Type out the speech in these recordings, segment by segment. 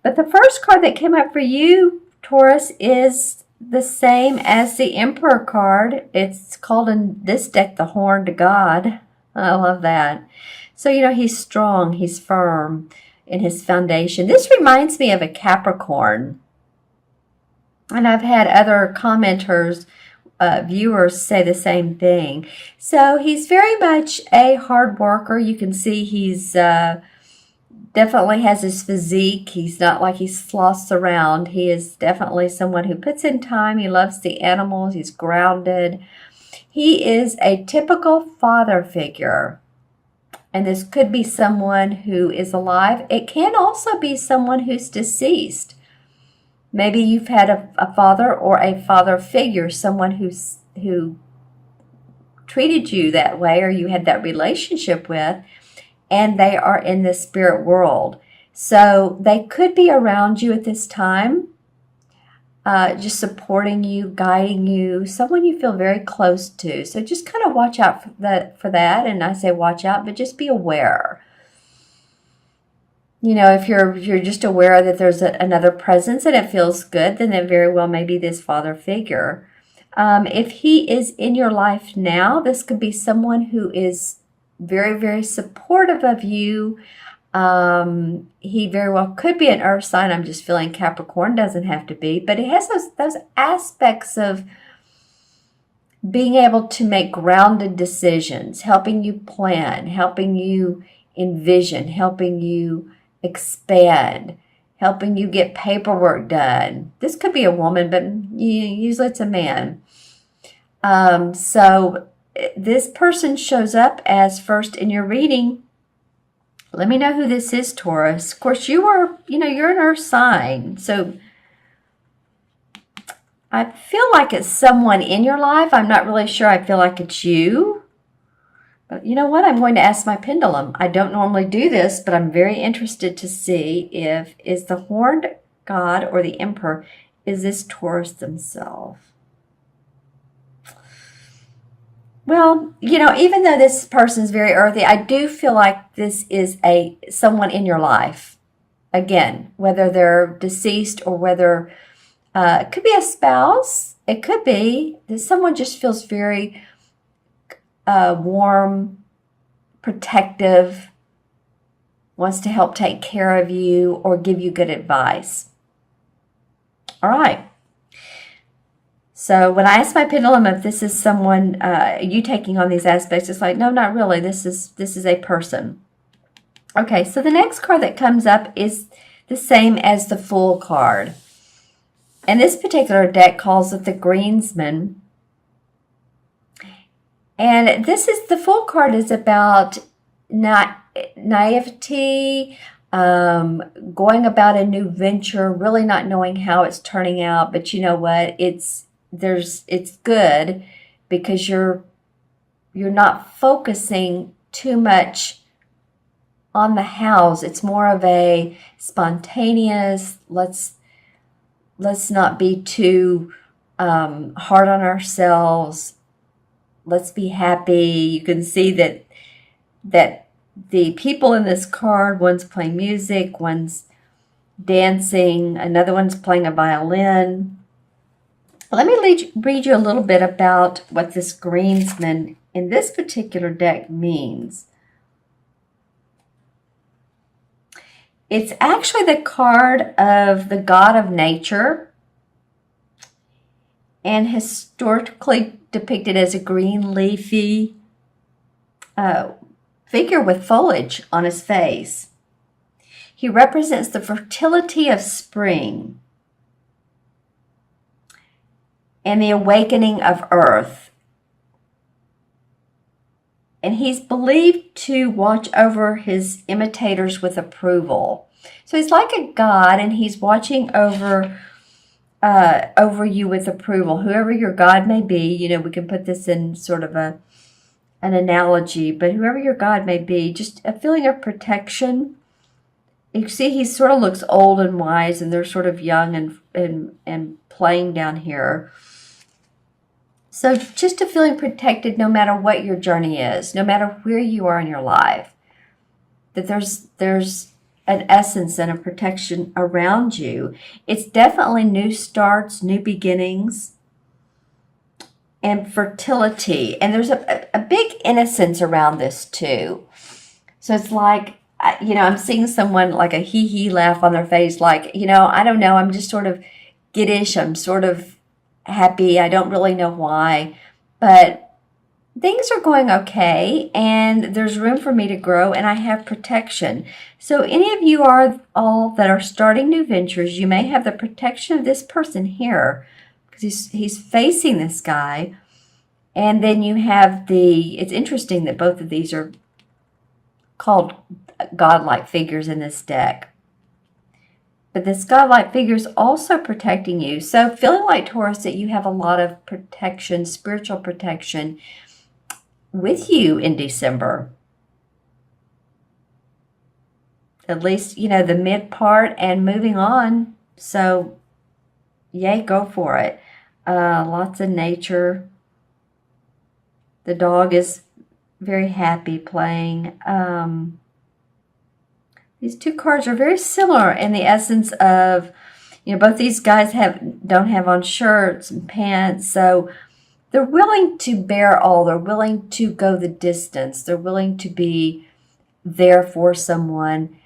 But the first card that came up for you, Taurus, is the same as the Emperor card. It's called in this deck the Horned God. I love that. So, he's strong, he's firm in his foundation. This reminds me of a Capricorn. And I've had other commenters, viewers say the same thing. So he's very much a hard worker. You can see he's definitely has his physique. He's not like he sloths around. He is definitely someone who puts in time. He loves the animals. He's grounded. He is a typical father figure. And this could be someone who is alive. It can also be someone who's deceased. Maybe you've had a father or a father figure, someone who treated you that way or you had that relationship with, and they are in the spirit world. So they could be around you at this time, just supporting you, guiding you, someone you feel very close to. So just kind of watch out for that. And I say watch out, but just be aware. If you're just aware that there's another presence and it feels good, then it very well may be this father figure. If he is in your life now, this could be someone who is very, very supportive of you. He very well could be an earth sign. I'm just feeling Capricorn, doesn't have to be, but it has those aspects of being able to make grounded decisions, helping you plan, helping you envision, helping you expand, helping you get paperwork done. This could be a woman, but usually it's a man. So this person shows up as first in your reading. Let me know who this is, Taurus. Of course, you're an earth sign. So I feel like it's someone in your life. I'm not really sure. I feel like it's you. But you know what? I'm going to ask my pendulum. I don't normally do this, but I'm very interested to see is the Horned God or the Emperor, is this Taurus themselves? Well, even though this person is very earthy, I do feel like this is someone in your life. Again, whether they're deceased or whether it could be a spouse. It could be that someone just feels very warm, protective, wants to help take care of you or give you good advice. All right. So when I ask my pendulum if this is someone, you taking on these aspects, it's like, no, not really. This is a person. Okay, so the next card that comes up is the same as the Fool card. And this particular deck calls it the Greensman. And the Fool card is about naivety, going about a new venture, really not knowing how it's turning out. But you know what? It's good because you're not focusing too much on the hows. It's more of a spontaneous, let's not be too hard on ourselves. Let's be happy. You can see that the people in this card, one's playing music, one's dancing, another one's playing a violin. Let me read you a little bit about what this Greensman in this particular deck means. It's actually the card of the god of nature and historically depicted as a green leafy figure with foliage on his face. He represents the fertility of spring and the awakening of earth. And he's believed to watch over his imitators with approval. So he's like a god, and he's watching over you with approval. Whoever your god may be, we can put this in sort of an analogy, but whoever your god may be, just a feeling of protection. You see, he sort of looks old and wise, and they're sort of young and playing down here. So just a feeling protected no matter what your journey is, no matter where you are in your life, that there's an essence and a protection around you. It's definitely new starts, new beginnings, and fertility. And there's a big innocence around this too. So it's like, I'm seeing someone like a hee-hee laugh on their face, like, I don't know, I'm just sort of giddish, I'm sort of happy, I don't really know why, but things are going okay, and there's room for me to grow, and I have protection. So any of you all that are starting new ventures, you may have the protection of this person here, because he's facing this guy, and then you have it's interesting that both of these are called godlike figures in this deck. But this godlike figure is also protecting you. So feeling like, Taurus, that you have a lot of protection, spiritual protection with you in December. At least, the mid part and moving on. So, yay, go for it. Lots of nature. The dog is very happy playing. These two cards are very similar in the essence of, both these guys don't have on shirts and pants, so they're willing to bear all. They're willing to go the distance. They're willing to be there for someone.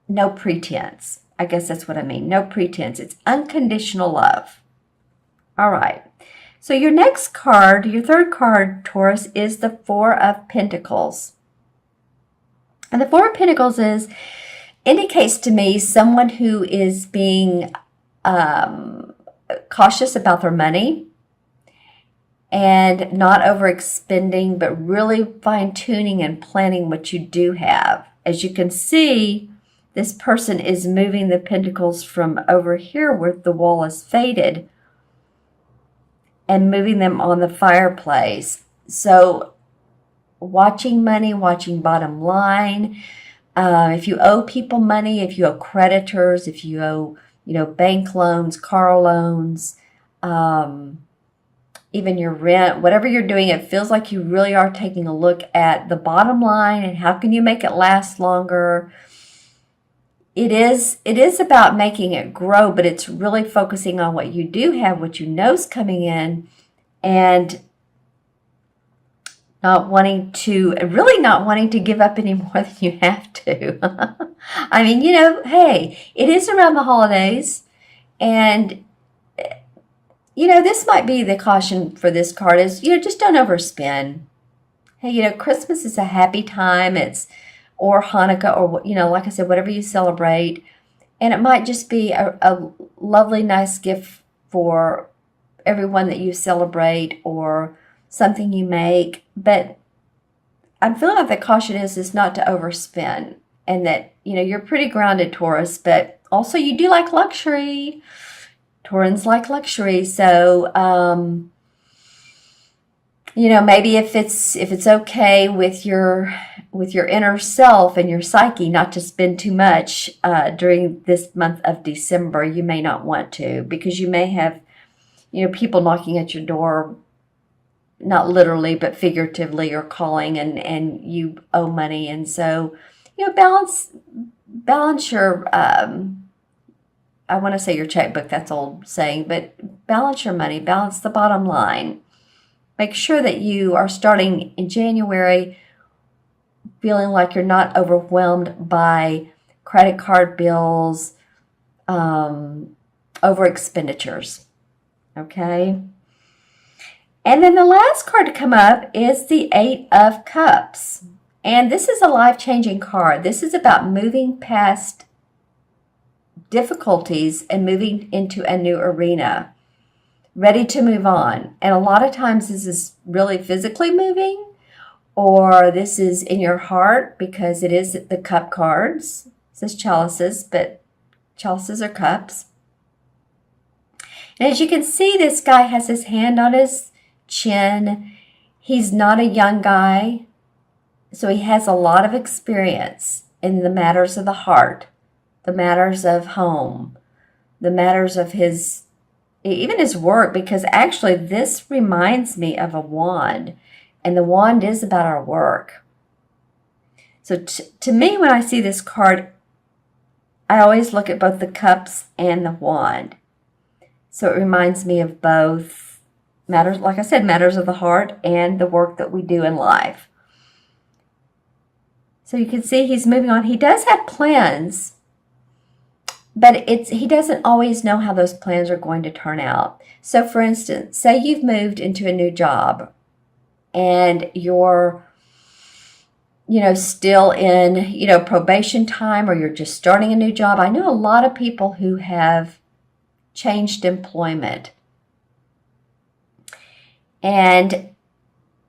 No pretense. I guess that's what I mean. No pretense. It's unconditional love. All right. So your next card, your third card, Taurus, is the Four of Pentacles. And the Four of Pentacles indicates to me someone who is being cautious about their money and not overexpending, but really fine-tuning and planning what you do have. As you can see, this person is moving the pentacles from over here where the wall is faded and moving them on the fireplace. So watching money, watching bottom line. If you owe people money, if you owe creditors, if you owe, bank loans, car loans, even your rent, whatever you're doing, it feels like you really are taking a look at the bottom line and how can you make it last longer. It is about making it grow, but it's really focusing on what you do have, what you know is coming in, and not wanting to give up any more than you have to. I mean, hey, it is around the holidays, and this might be the caution for this card is, just don't overspend. Hey, Christmas is a happy time. Or Hanukkah, or, like I said, whatever you celebrate. And it might just be a lovely, nice gift for everyone that you celebrate or something you make. But I'm feeling like the caution is not to overspend. And that, you're pretty grounded, Taurus, but also you do like luxury. Taurans like luxury. So, maybe if it's okay with your inner self and your psyche not to spend too much during this month of December, you may not want to, because you may have, people knocking at your door, not literally but figuratively, or calling, and you owe money, and so balance your I want to say your checkbook, that's old saying, but balance your money, balance the bottom line. Make sure that you are starting in January feeling like you're not overwhelmed by credit card bills, over expenditures. Okay? And then the last card to come up is the Eight of Cups. And this is a life-changing card. This is about moving past difficulties and moving into a new arena. Ready to move on. And a lot of times this is really physically moving, or this is in your heart, because it is the cup cards. It says chalices, but chalices are cups. And as you can see, this guy has his hand on his chin. He's not a young guy, so he has a lot of experience in the matters of the heart, the matters of home, the matters of even his work, because actually this reminds me of a wand, and the wand is about our work. So to me, when I see this card, I always look at both the cups and the wand. So it reminds me of both matters, like I said, matters of the heart and the work that we do in life. So you can see he's moving on. He does have plans, but he doesn't always know how those plans are going to turn out. So for instance, say you've moved into a new job and you're still in, probation time, or you're just starting a new job. I know a lot of people who have changed employment. And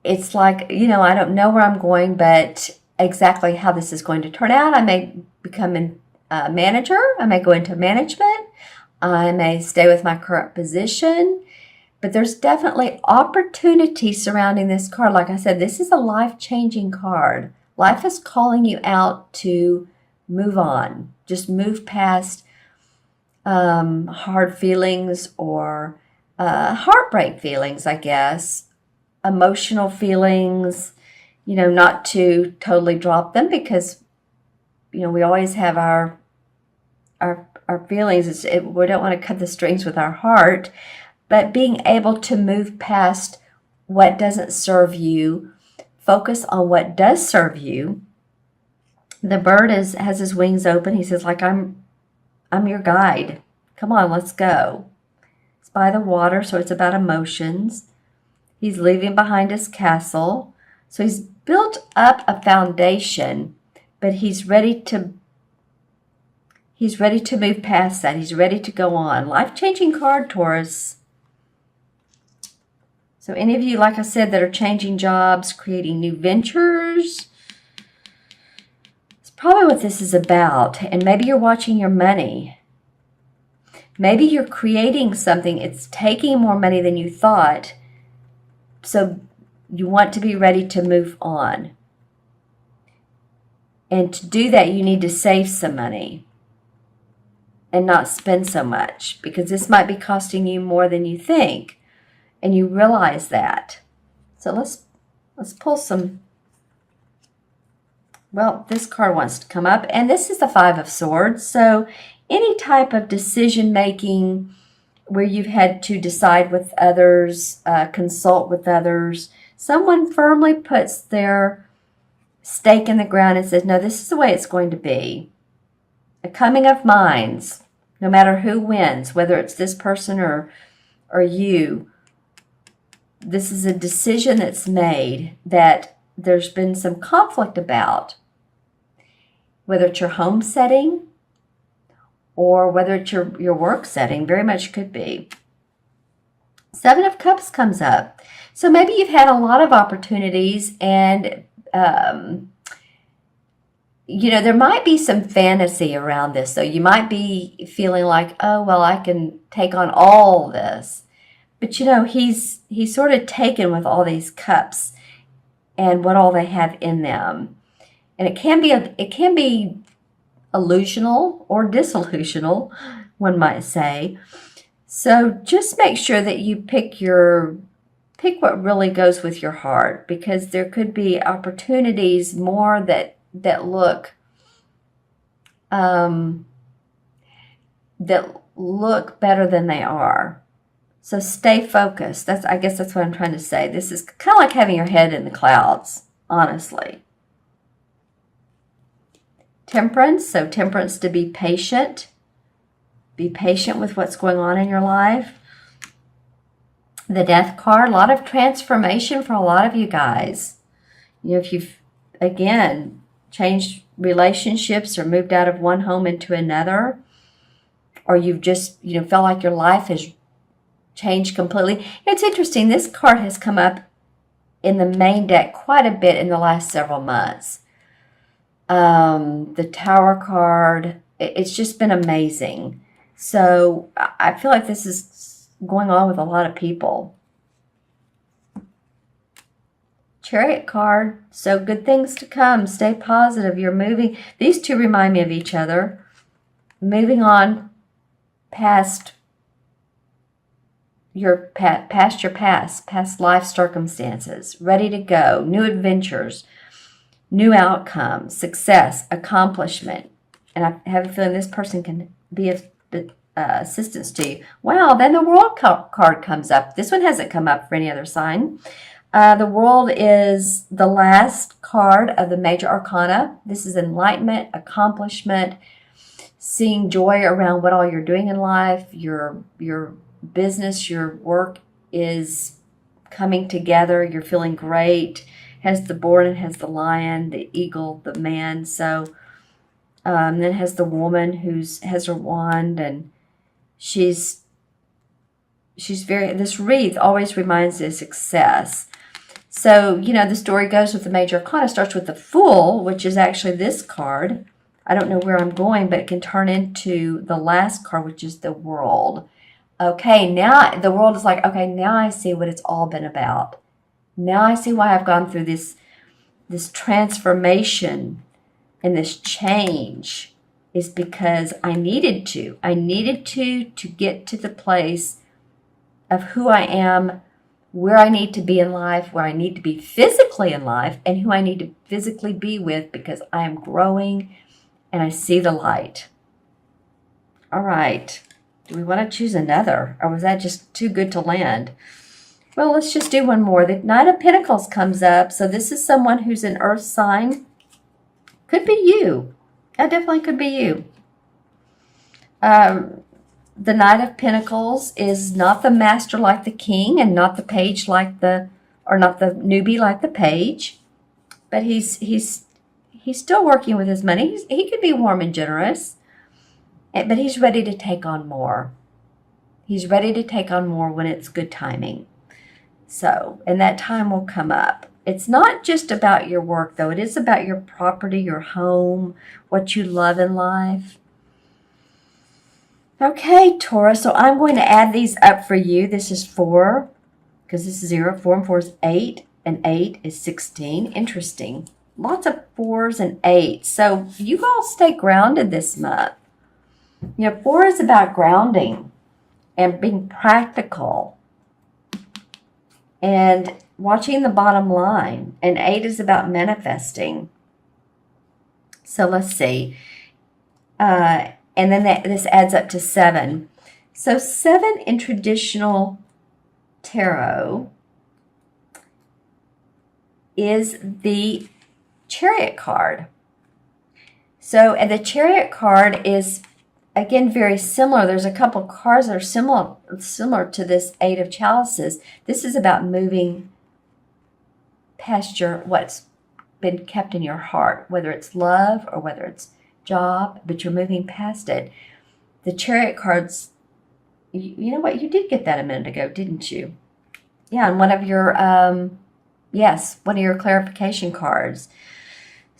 it's like, I don't know where I'm going, but exactly how this is going to turn out. I may become a manager. I may go into management. I may stay with my current position. But there's definitely opportunity surrounding this card. Like I said, this is a life-changing card. Life is calling you out to move on. Just move past hard feelings or heartbreak feelings, I guess. Emotional feelings, not to totally drop them, because, we always have our feelings. We don't want to cut the strings with our heart, but being able to move past what doesn't serve you, focus on what does serve you. The bird has his wings open. He says, like, I'm your guide. Come on, let's go. It's by the water, so it's about emotions. He's leaving behind his castle. So he's built up a foundation, but he's ready to move past that. He's ready to go on. Life-changing card, Taurus. So any of you, like I said, that are changing jobs, creating new ventures, it's probably what this is about. And maybe you're watching your money. Maybe you're creating something. It's taking more money than you thought. So you want to be ready to move on. And to do that, you need to save some money and not spend so much, because this might be costing you more than you think. And you realize that. So let's pull some. Well, this card wants to come up, and this is the Five of Swords. So any type of decision making where you've had to decide with others, consult with others, someone firmly puts their stake in the ground and says, no, this is the way it's going to be. A coming of minds, no matter who wins, whether it's this person or you. This is a decision that's made that there's been some conflict about, whether it's your home setting or whether it's your work setting. Very much could be. Seven of Cups comes up. So maybe you've had a lot of opportunities, and there might be some fantasy around this. So you might be feeling like, oh, well, I can take on all this. But he's sort of taken with all these cups and what all they have in them. And it can be illusional or disillusional, one might say. So just make sure that you pick what really goes with your heart, because there could be opportunities more that look better than they are. So stay focused. I guess that's what I'm trying to say. This is kind of like having your head in the clouds, honestly. Temperance. So temperance, to be patient. Be patient with what's going on in your life. The Death card. A lot of transformation for a lot of you guys. If you've, again, changed relationships or moved out of one home into another, or you've just, felt like your life has changed completely. It's interesting. This card has come up in the main deck quite a bit in the last several months. The Tower card, it's just been amazing. So I feel like this is going on with a lot of people. Chariot card. So good things to come. Stay positive. You're moving. These two remind me of each other. Moving on past past life circumstances, ready to go, new adventures. new outcome, success, accomplishment. And I have a feeling this person can be of assistance to you. Wow, then the World card comes up. This one hasn't come up for any other sign. The World is the last card of the major arcana. This is enlightenment, accomplishment, seeing joy around what all you're doing in life. Your business, your work is coming together. You're feeling great. Has the boar and has the lion, the eagle, the man. So then has the woman who's has her wand, and she's very, this wreath always reminds you of success. So, you know, the story goes with the major arcana, starts with the Fool, which is actually this card. I don't know where I'm going, but it can turn into the last card, which is the World. Okay, now the World is like, okay, now I see what it's all been about. Now I see why I've gone through this transformation and this change is because I needed to. I needed to get to the place of who I am, where I need to be in life, where I need to be physically in life, and who I need to physically be with because I am growing and I see the light. All right. Do we want to choose another, or was that just too good to land? Well, let's just do one more. The Knight of Pentacles comes up. So this is someone who's an earth sign. Could be you. That definitely could be you. The Knight of Pentacles is not the master like the king, and not the page like the, or not the newbie like the page. But he's still working with his money. He could be warm and generous, but he's ready to take on more. He's ready to take on more when it's good timing. So, and that time will come up. It's not just about your work, though. It is about your property, your home, what you love in life. Okay, Taurus, so I'm going to add these up for you. This is 4, because this is 0. 4 and 4 is 8, and 8 is 16. Interesting. Lots of 4s and 8s. So you all stay grounded this month. You know, 4 is about grounding and being practical and watching the bottom line. And 8 is about manifesting. So let's see. And then this adds up to 7. So 7 in traditional tarot is the Chariot card. So, and the Chariot card is, again, very similar. There's a couple cards that are similar to this 8 of Chalices. This is about moving past what's been kept in your heart, whether it's love or whether it's job, but you're moving past it. The Chariot cards, you know what? You did get that a minute ago, didn't you? Yeah, and one of your, yes, one of your clarification cards.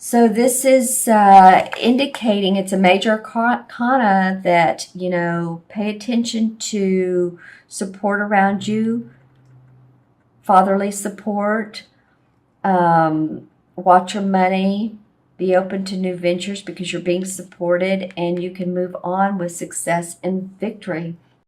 So this is indicating it's a major arcana that, you know, pay attention to support around you, fatherly support, watch your money, be open to new ventures because you're being supported and you can move on with success and victory.